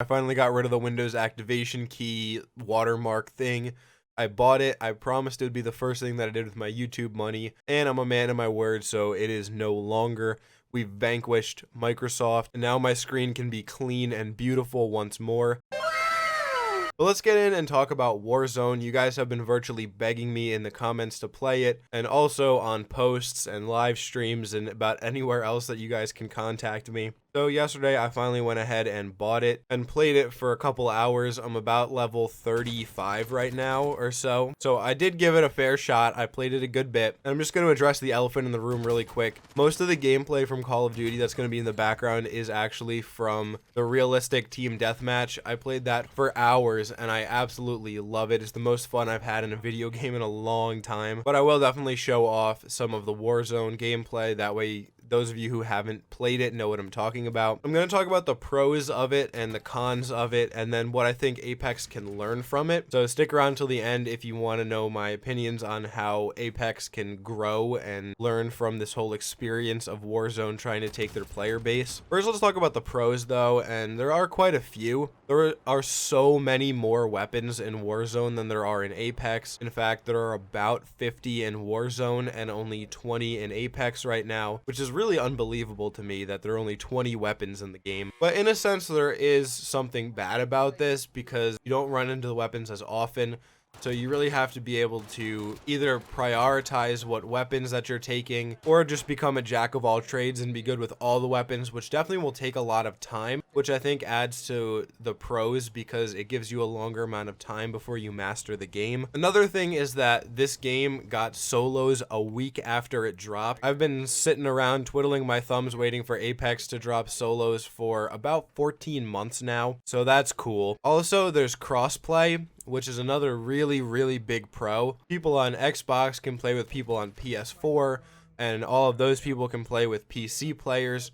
I finally got rid of the Windows activation key watermark thing. I bought it. I promised it would be the first thing that I did with my YouTube money, and I'm a man of my word, so it is no longer. We've vanquished Microsoft, and now my screen can be clean and beautiful once more. But let's get in and talk about Warzone. You guys have been virtually begging me in the comments to play it, and also on posts and live streams and about anywhere else that you guys can contact me. So yesterday I finally went ahead and bought it and played it for a couple hours. I'm about level 35 right now or so. So I did give it a fair shot. I played it a good bit. And I'm just going to address the elephant in the room really quick. Most of the gameplay from Call of Duty that's going to be in the background is actually from the realistic team deathmatch. I played that for hours and I absolutely love it. It's the most fun I've had in a video game in a long time. But I will definitely show off some of the Warzone gameplay. That way those of you who haven't played it know what I'm talking about. I'm going to talk about the pros of it and the cons of it, and then what I think Apex can learn from it. So stick around till the end if you want to know my opinions on how Apex can grow and learn from this whole experience of Warzone trying to take their player base. First, let's talk about the pros though, and there are quite a few. There are so many more weapons in Warzone than there are in Apex. In fact, there are about 50 in Warzone and only 20 in Apex right now, which is really unbelievable to me that there are only 20 weapons in the game. But in a sense, there is something bad about this because you don't run into the weapons as often. So you really have to be able to either prioritize what weapons that you're taking or just become a jack of all trades and be good with all the weapons, which definitely will take a lot of time, which I think adds to the pros because it gives you a longer amount of time before you master the game. Another thing is that this game got solos a week after it dropped. I've been sitting around twiddling my thumbs waiting for Apex to drop solos for about 14 months now, so that's cool. Also, there's crossplay, which is another really big pro. People on Xbox can play with people on PS4, and all of those people can play with PC players.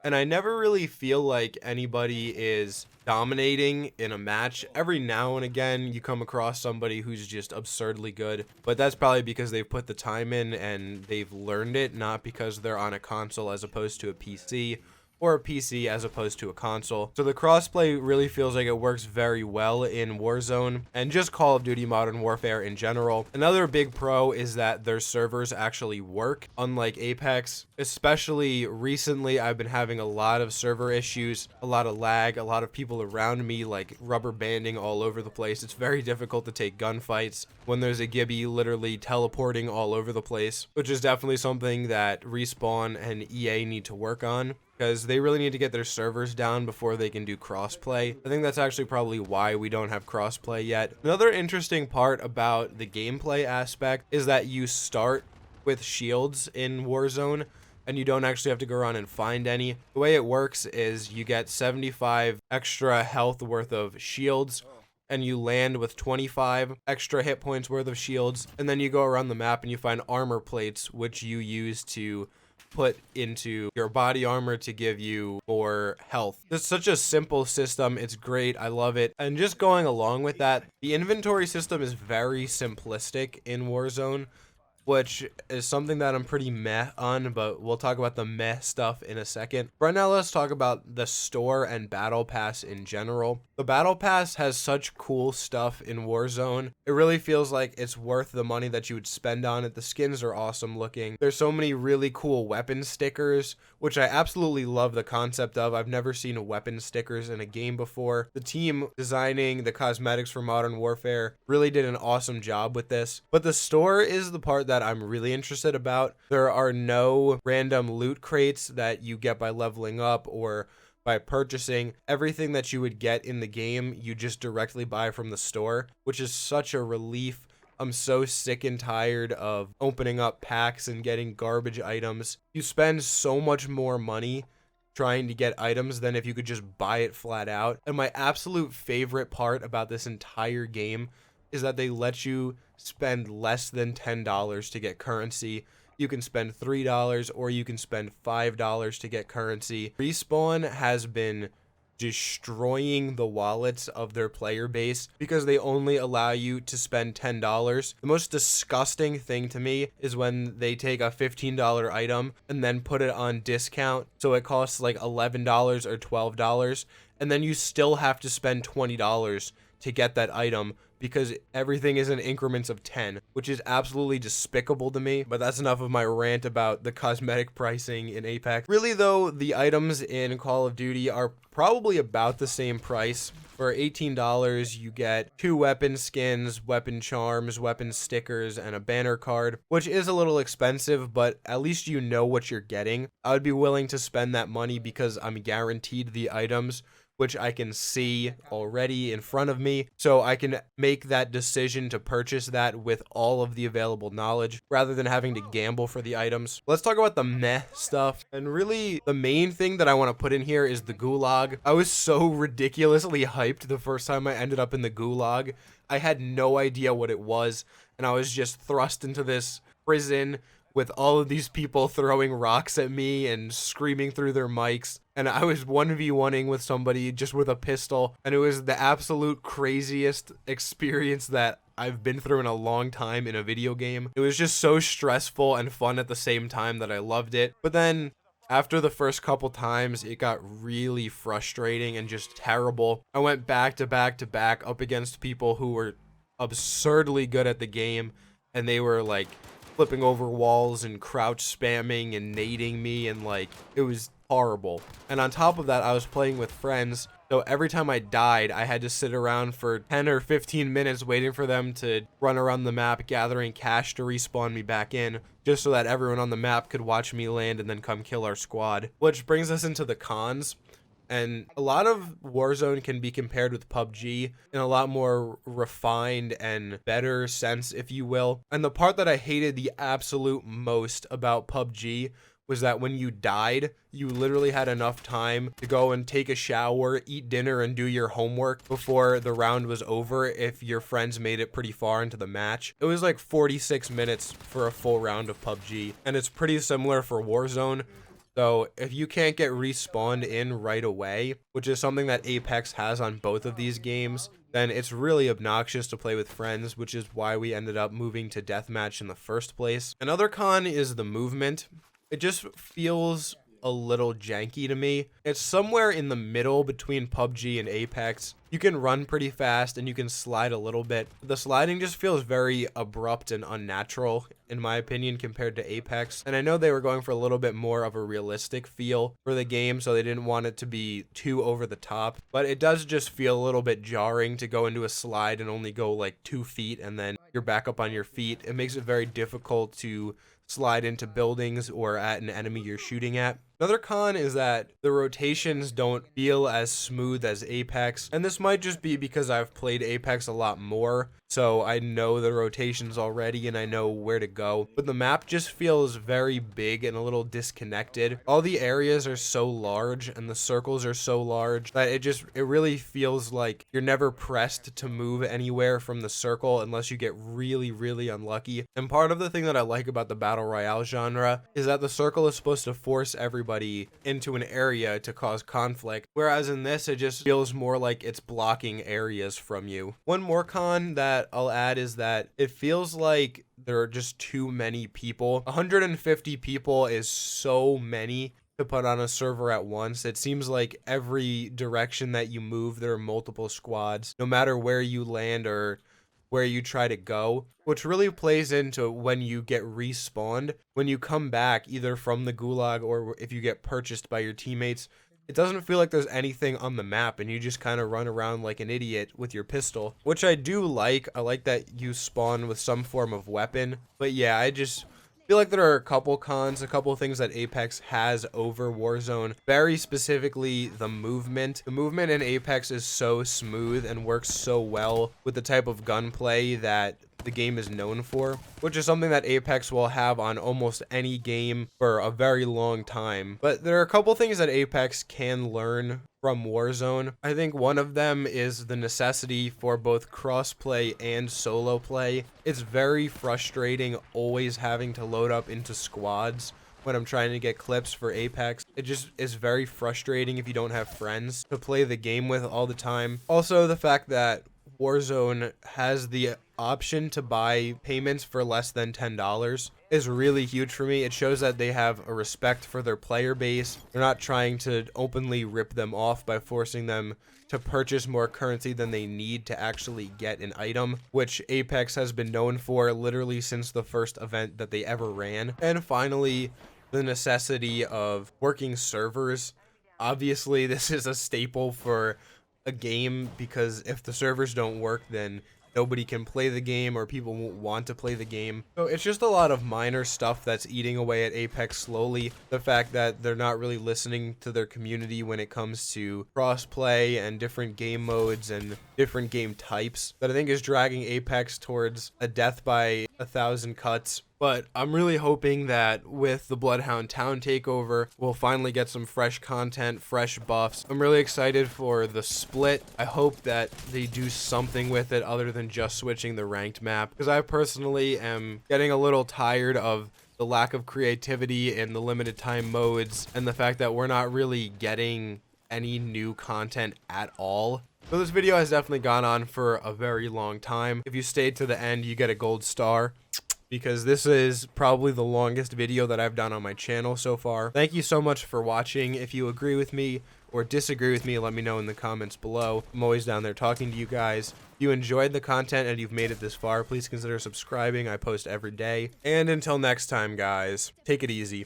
And I never really feel like anybody is dominating in a match. Every now and again, you come across somebody who's just absurdly good, but that's probably because they've put the time in and they've learned it, not because they're on a console as opposed to a PC, or a PC as opposed to a console. So the crossplay really feels like it works very well in Warzone and just Call of Duty Modern Warfare in general. Another big pro is that their servers actually work, unlike Apex. Especially recently, I've been having a lot of server issues, a lot of lag, a lot of people around me like rubber banding all over the place. It's very difficult to take gunfights when there's a Gibby literally teleporting all over the place, which is definitely something that Respawn and EA need to work on, because they really need to get their servers down before they can do crossplay. I think that's actually probably why we don't have crossplay yet. Another interesting part about the gameplay aspect is that you start with shields in Warzone, and you don't actually have to go around and find any. The way it works is you get 75 extra health worth of shields, and you land with 25 extra hit points worth of shields, and then you go around the map and you find armor plates, which you use to put into your body armor to give you more health. It's such a simple system. It's great. I love it. And just going along with that, the inventory system is very simplistic in Warzone, which is something that I'm pretty meh on, but we'll talk about the meh stuff in a second. Right now, let's talk about the store and battle pass in general. The battle pass has such cool stuff in Warzone. It really feels like it's worth the money that you would spend on it. The skins are awesome looking. There's so many really cool weapon stickers, which I absolutely love the concept of. I've never seen weapon stickers in a game before. The team designing the cosmetics for Modern Warfare really did an awesome job with this. But the store is the part that I'm really interested about. There are no random loot crates that you get by leveling up or by purchasing. Everything that you would get in the game, you just directly buy from the store, which is such a relief. I'm so sick and tired of opening up packs and getting garbage items. You spend so much more money trying to get items than if you could just buy it flat out. And my absolute favorite part about this entire game is that they let you spend less than $10 to get currency. You can spend $3 or you can spend $5 to get currency. Respawn has been destroying the wallets of their player base because they only allow you to spend $10. The most disgusting thing to me is when they take a $15 item and then put it on discount, so it costs like $11 or $12, and then you still have to spend $20 to get that item because everything is in increments of 10, which is absolutely despicable to me. But that's enough of my rant about the cosmetic pricing in Apex. Really though, the items in Call of Duty are probably about the same price. For $18, you get 2 weapon skins, weapon charms, weapon stickers, and a banner card, which is a little expensive, but at least you know what you're getting. I would be willing to spend that money because I'm guaranteed the items, which I can see already in front of me, so I can make that decision to purchase that with all of the available knowledge rather than having to gamble for the items. Let's talk about the meh stuff, and really the main thing that I want to put in here is the Gulag. I was so ridiculously hyped the first time I ended up in the Gulag. I had no idea what it was, and I was just thrust into this prison with all of these people throwing rocks at me and screaming through their mics. And I was 1v1ing with somebody just with a pistol. And it was the absolute craziest experience that I've been through in a long time in a video game. It was just so stressful and fun at the same time that I loved it. But then after the first couple times, it got really frustrating and just terrible. I went back to back to back up against people who were absurdly good at the game. And they were like flipping over walls and crouch spamming and nading me, and like it was horrible. And on top of that, I was playing with friends, so every time I died I had to sit around for 10 or 15 minutes waiting for them to run around the map gathering cash to respawn me back in, just so that everyone on the map could watch me land and then come kill our squad. Which brings us into the cons. And a lot of Warzone can be compared with PUBG in a lot more refined and better sense, if you will. And the part that I hated the absolute most about PUBG was that when you died, you literally had enough time to go and take a shower, eat dinner, and do your homework before the round was over if your friends made it pretty far into the match. It was like 46 minutes for a full round of PUBG, and it's pretty similar for Warzone. So if you can't get respawned in right away, which is something that Apex has on both of these games, then it's really obnoxious to play with friends, which is why we ended up moving to deathmatch in the first place. Another con is the movement. It just feels a little janky to me. It's somewhere in the middle between PUBG and Apex. You can run pretty fast and you can slide a little bit. The sliding just feels very abrupt and unnatural, in my opinion, compared to Apex. And I know they were going for a little bit more of a realistic feel for the game, so they didn't want it to be too over the top. But it does just feel a little bit jarring to go into a slide and only go like 2 feet and then you're back up on your feet. It makes it very difficult to slide into buildings or at an enemy you're shooting at. Another con is that the rotations don't feel as smooth as Apex, and this might just be because I've played Apex a lot more, so I know the rotations already and I know where to go, but the map just feels very big and a little disconnected. All the areas are so large and the circles are so large that it really feels like you're never pressed to move anywhere from the circle unless you get really, really unlucky. And part of the thing that I like about the Battle Royale genre is that the circle is supposed to force everybody into an area to cause conflict, whereas in this it just feels more like it's blocking areas from you. One more con that I'll add is that it feels like there are just too many people. 150 people is so many to put on a server at once. It seems like every direction that you move there are multiple squads, no matter where you land or where you try to go, which really plays into when you get respawned. When you come back either from the Gulag or if you get purchased by your teammates, it doesn't feel like there's anything on the map and you just kind of run around like an idiot with your pistol, which I do like. I like that you spawn with some form of weapon, but yeah, I just feel like there are a couple cons, a couple things that Apex has over Warzone. Very specifically, the movement. The movement in Apex is so smooth and works so well with the type of gunplay that the game is known for, which is something that Apex will have on almost any game for a very long time. But there are a couple things that Apex can learn from Warzone. I think one of them is the necessity for both crossplay and solo play. It's very frustrating always having to load up into squads when I'm trying to get clips for Apex. It just is very frustrating if you don't have friends to play the game with all the time. Also, the fact that Warzone has the option to buy payments for less than $10 is really huge for me. It shows that they have a respect for their player base. They're not trying to openly rip them off by forcing them to purchase more currency than they need to actually get an item, which Apex has been known for literally since the first event that they ever ran. And finally, the necessity of working servers. Obviously, this is a staple for a game because if the servers don't work, then nobody can play the game or people won't want to play the game. So it's just a lot of minor stuff that's eating away at Apex slowly. The fact that they're not really listening to their community when it comes to crossplay and different game modes and different game types that I think is dragging Apex towards a death by 1,000 cuts. But I'm really hoping that with the Bloodhound Town takeover, we'll finally get some fresh content, fresh buffs. I'm really excited for the split. I hope that they do something with it other than just switching the ranked map, because I personally am getting a little tired of the lack of creativity in the limited time modes and the fact that we're not really getting any new content at all. So this video has definitely gone on for a very long time. If you stayed to the end, you get a gold star, because this is probably the longest video that I've done on my channel so far. Thank you so much for watching. If you agree with me or disagree with me, let me know in the comments below. I'm always down there talking to you guys. If you enjoyed the content and you've made it this far, please consider subscribing. I post every day. And until next time, guys, take it easy.